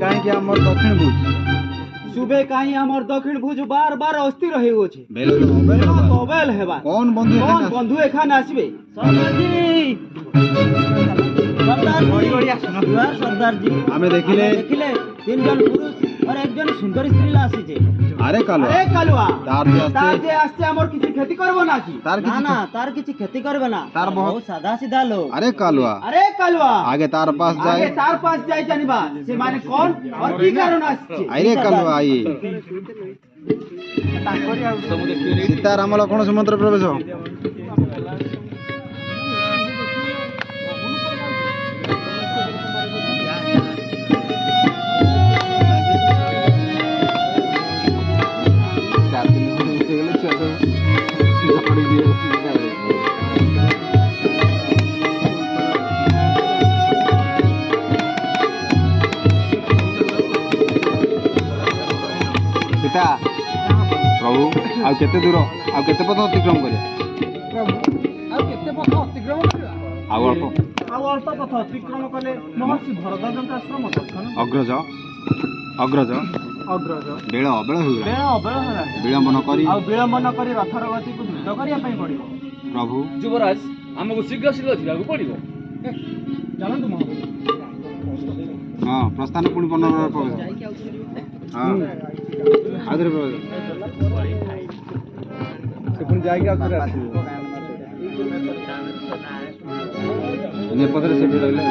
କାହିଁକି ଆମର ଦକ୍ଷିଣ ଭୁଜ सुबह कहीं हमर दक्षिण भुज बार बार अस्थिर रही होछे बेलो तो मोबाइल होगा मोबाइल हेबा कौन बंधु कौन बंधु एखान आसबे सरदार जी सरदार जी हमें देखिले तीन जन पुरुष और एक जन सुंदर स्त्री आसीजे अरे अरे कालुआ तार जे आस्ते हमर किछि क्षति करबो ना की तार ना ना तार किछि क्षति करबे ना तार बहुत सादा सीधा लोग अरे कालुआ आगे तार पास जाए तार पास जाय जानिबा से माने कौन और की कारण आछे अरे कालुआ आई सीताराम लक्ष्मण सुमंत्र प्रवेश सीता प्रभु आ केते दूर आ केते पथ अतिक्रम करिया प्रभु आ केते पथ अतिक्रम करबा आ अल्प पथ अतिक्रम कले महर्षि भरद्वाजଙ୍କ आश्रम दर्शन अग्रज बेल अबेल होगा विलंब न करी रथर गति को द्रुत करिया पई पड़िबो प्रभु युवराज हमको शीघ्र शीघ्र ଯିବାକୁ ପଡ଼ିବ चलंतु महाराज हां प्रस्थान पुणी बनर प्रवेश हां आदर प्रवेश से पुणी जाई के आकर आसी ने पथरे से भी रहले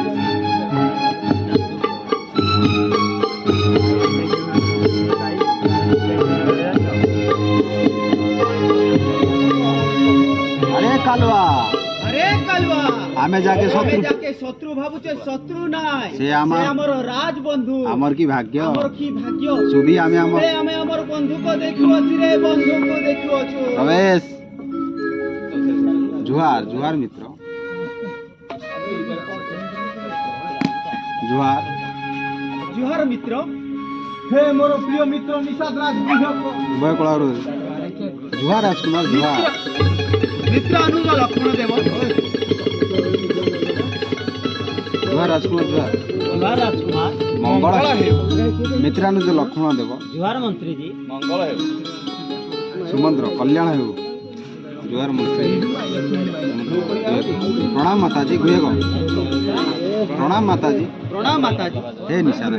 अरे कालुआ आमे जाके शत्रु भाबुचे शत्रु नाय से हमर राज बंधु हमर की भाग्य सुबी आमे हमर बंधु को देखियो अछि रे बंधु को देखियो छु प्रवेश जुहार मित्र जुहार मित्र हे मोर प्रिय मित्र निषाद राज भय कलार जुहार राजकुमार जुहार मित्र अनुज लक्ष्मण देव जुहार राजकुमार मंगल मित्र अनुज लक्ष्मण देव जुहार मंत्री जी मंगल हे सुमंत्र कल्याण हो जुहार मंत्री प्रणाम माताजी गुहे गो प्रणाम माताजी हे निषाद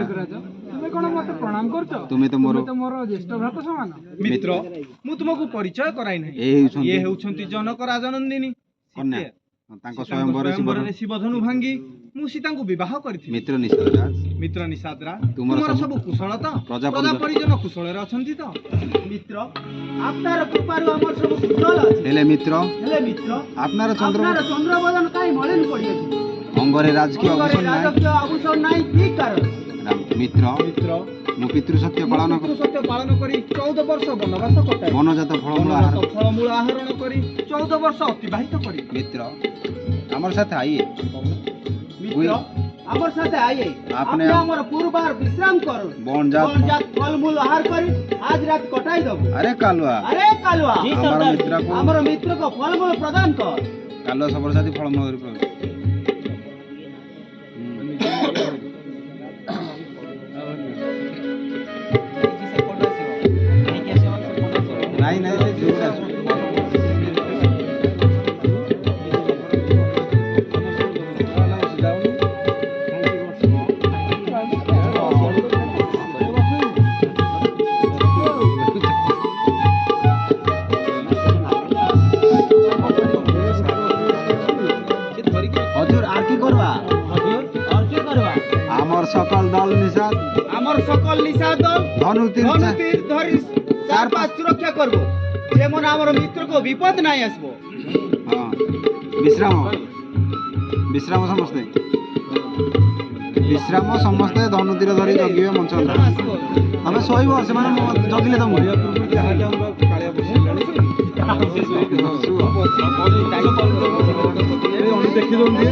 तुम तो मोर ज्येष्ठ भ्रात समान मित्र मु तुमको परिचय कराई नहीं ये हेउछंती जनक राजनंदिनी कन्या तांको स्वयंवरे शिवधनु भांगी मु सीतांको विवाह करथि मित्र निषाद राज तुमर सब कुशल त प्रजा परिजन कुशल रे अछंती त मित्र आपनार कृपारु हमर सब कुशल अछि हेले मित्र आपनार चंद्र बदन काई मलिन पड़ी अछि अंगरे राजकीय आभूषण नाही की कारण मित्र मु पितृ सत्य पालन करी 14 वर्ष वनवास कटाई वनजात फलमूल आहरण करी 14 वर्ष अतिबाहित करी मित्र हमर साथ आइए आपने हमर पूर्वार विश्राम करो वनजात फलमूल आहार करी आज रात कटाई दबो अरे कालुआ जी सरदार हमर मित्र को फलमूल प्रदान कर कालुआ सबर साथी फलमूल प्रदान नहीं से दूर हजूर आरती करवा आमर सकल दल निषाद दल धनु तीर धरि चार पांच सुरक्षा करबो जेमन हमर मित्र को विपद नाही आसबो हां विश्राम समस्ते धनु तीर धरि जगिबे मंचंद्र हमें सोइबो से माने जगिले दम देखि दोंदी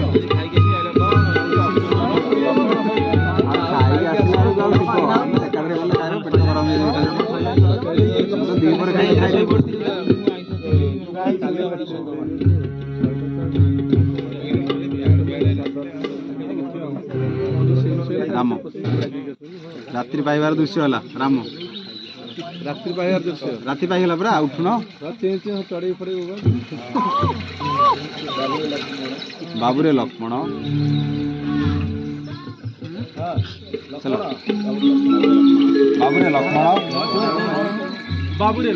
ରାତ୍ରି ପାଇବାର ଦୃଶ୍ୟ ହେଲା ରାମ ରାତ୍ରି ପାଇବାର ଦୃଶ୍ୟ ରାତି ପାଇଗଲା ପରା ଉଠୁନ ଚଢେଇ ପଡିବ ବାବୁରେ ଲକ୍ଷ୍ମଣ ଚାଲ ବାବୁରେ ଲକ୍ଷ୍ମଣ ବାବୁରେ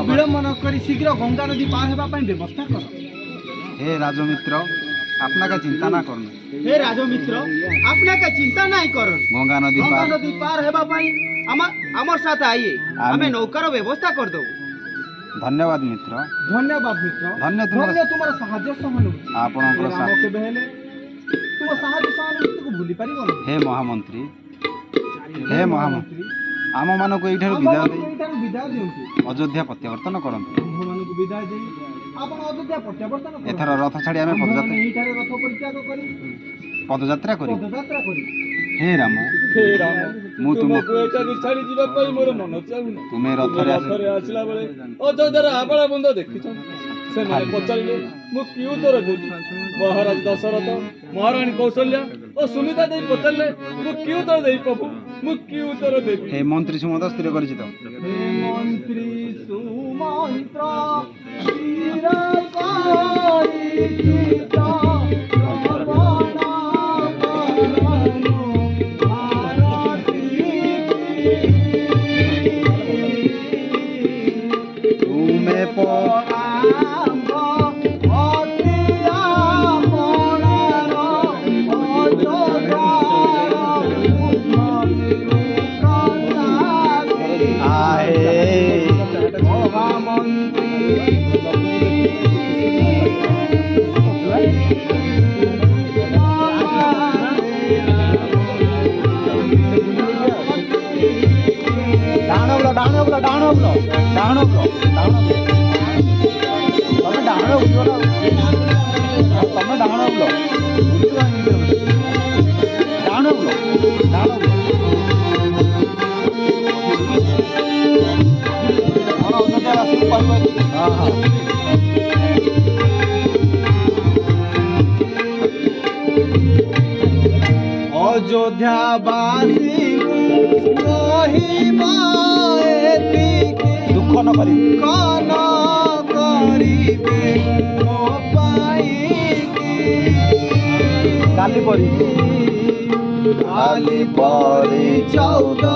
ବିଳମ୍ବ ନ କରି ଶୀଘ୍ର ଗଙ୍ଗା ନଦୀ ପାର ହେବା ପାଇଁ ବ୍ୟବସ୍ଥା କର। হে রাজমিত্র আপনাকে চিন্তা না করুন হে রাজমিত্র আপনাকে চিন্তা নাই করুন গঙ্গা নদী গঙ্গা পার নদী পার হেবা ପାଇଁ আমার সাথে আইয়ে আমি নৌকার ব্যবস্থা করে দেব। ধন্যবাদ মিত্র ধন্যবাদ মিত্র ধন্য তোমার তোমার সাহায্য সহানুভূতি ଆପଣଙ୍କର ରାମ କେବେ ହେଲେ ତୁମ ସାହାଯ୍ୟ ସହାନୁଭୂତିକୁ ଭୁଲି ପାରିବ ନାହିଁ। ହେ ମହାମନ୍ତ୍ରୀ ହେ ମହାମନ୍ତ୍ରୀ ଆମମାନଙ୍କୁ ଏଇଠାରୁ ବିଦାୟ ଦେଇ ଏଇଠାରୁ ବିଦାୟ ଦିଅନ୍ତୁ ଅଯୋଧ୍ୟା ପ୍ରତ୍ୟାବର୍ତ୍ତନ କରନ୍ତୁ ଆମ୍ଭମାନଙ୍କୁ ବିଦାୟ ଦେଇ ଆପଣ ଅଯୋଧ୍ୟା ପ୍ରତ୍ୟାବର୍ତ୍ତନ କରନ୍ତୁ। ଏଥର ରଥ ଛାଡ଼ି ଆମେ ଆମ୍ଭେମାନେ ଏଇଠାରେ ରଥ ପରିତ୍ୟାଗ କରି ପଦଯାତ୍ରା କରିବୁ ପଦଯାତ୍ରା କରି ହେ ରାମ ହେ ରାମ ମୁଁ ତୁମକୁ ଏଠାରୁ ଛାଡ଼ି ଯିବା ପାଇଁ ମୋର ମନ ଚାହୁଁନି। ତୁମେ ରଥରେ ରଥରେ ଆସିଲା ବେଳେ ଅଯୋଧ୍ୟାର ଆବାଳ ବନ୍ଧ ଦେଖିଛନ୍ତି। ସେମାନେ ପଚାରିଲେ ମୁଁ କି ଉତ୍ତର ଦେବି। ମହାରାଜ ଦଶରଥ ମହାରାଣୀ କୌଶଲ୍ୟା ଓ ସୁନିତା ଦେଇ ପଚାରିଲେ ମୁଁ କି ଉତ୍ତର ଦେବି ପ୍ରଭୁ ମୁଁ କି ଉତ୍ତର ଦେବି। ହେ ମନ୍ତ୍ରୀ ସୁମନ୍ତ ସ୍ଥିର କରିଛି ତ ହେ ମନ୍ତ୍ରୀ ସୁମନ୍ତ୍ର ତୁମେ ଅଯୋଧ୍ୟାବାସୀ କହିବା ଦୁଃଖ ନ କରିବି କନ କରିବେ ମୋ ପାଇଁ କାଲି ପରି କାଲି ପରି 14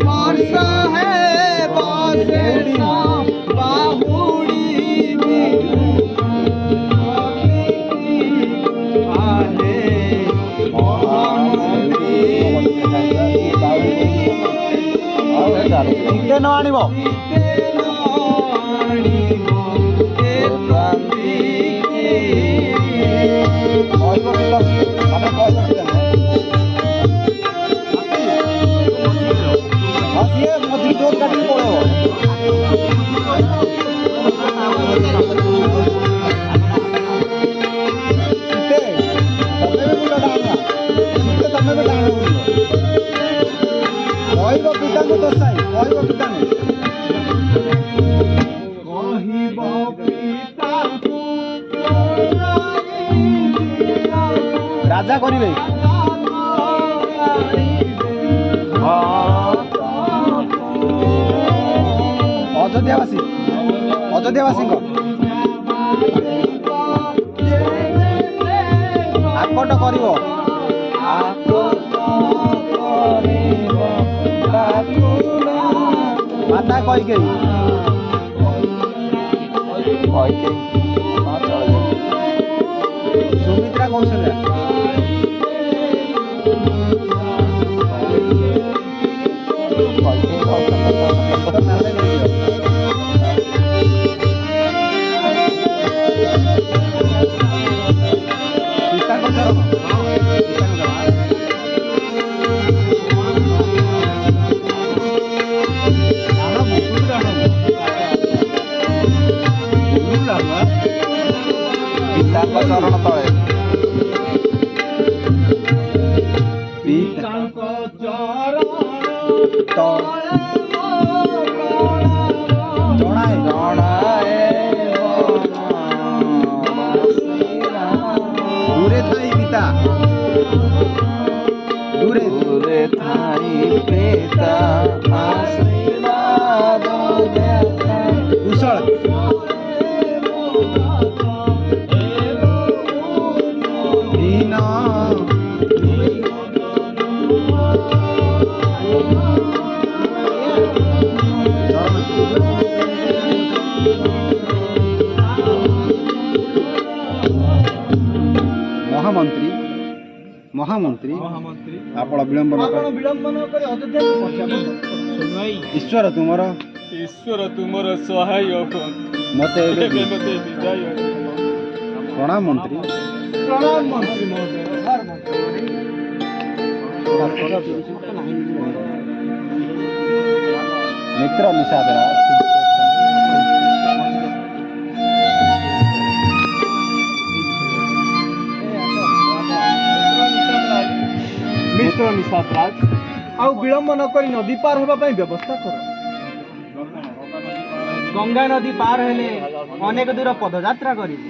ବର୍ଷ ହେବ ଶେଷ ବାହୁଡ଼ିବି ଟିକେ ନ ଆଣିବ ଜୋର କାଟିକି କହିବ ପିତାଙ୍କୁ ଦୋଷାଇ କହିବ ପିତାଙ୍କୁ ରାଜା କରିବେ ଅଯୋଧ୍ୟାବାସୀଙ୍କ ଆକଟ କରିବ ମାତା କଇକେଇ ସୁମିତ୍ରା କୌଶଲ୍ୟା ପିତାଙ୍କ ଚରଣ ପିତାଙ୍କ ଚରଣ ତଳେ ପିତାଙ୍କ ଚରଣ ତଳେ ଜଣାଏ ଦୂରେ ଥାଇ ପିତା ଦୂରେ ଥାଇ ମହାମନ୍ତ୍ରୀ ମହାମନ୍ତ୍ରୀ ଆପଣ ବିଳମ୍ବନ ଈଶ୍ୱର ତୁମର ସହାୟ ମତେ ଏବେ ବିଦାୟ ପ୍ରଣାମ ମନ୍ତ୍ରୀ। ମିତ୍ର ନିଷାଦ ରାଜ ମିତ୍ର ନିଷାଦ ରାଜ ଆଉ ବିଳମ୍ବ ନ କରି ନଦୀ ପାର ହେବା ପାଇଁ ବ୍ୟବସ୍ଥା କର। ଗଙ୍ଗା ନଦୀ ପାର ହେଲେ ଅନେକ ଦୂର ପଦଯାତ୍ରା କରିବୁ।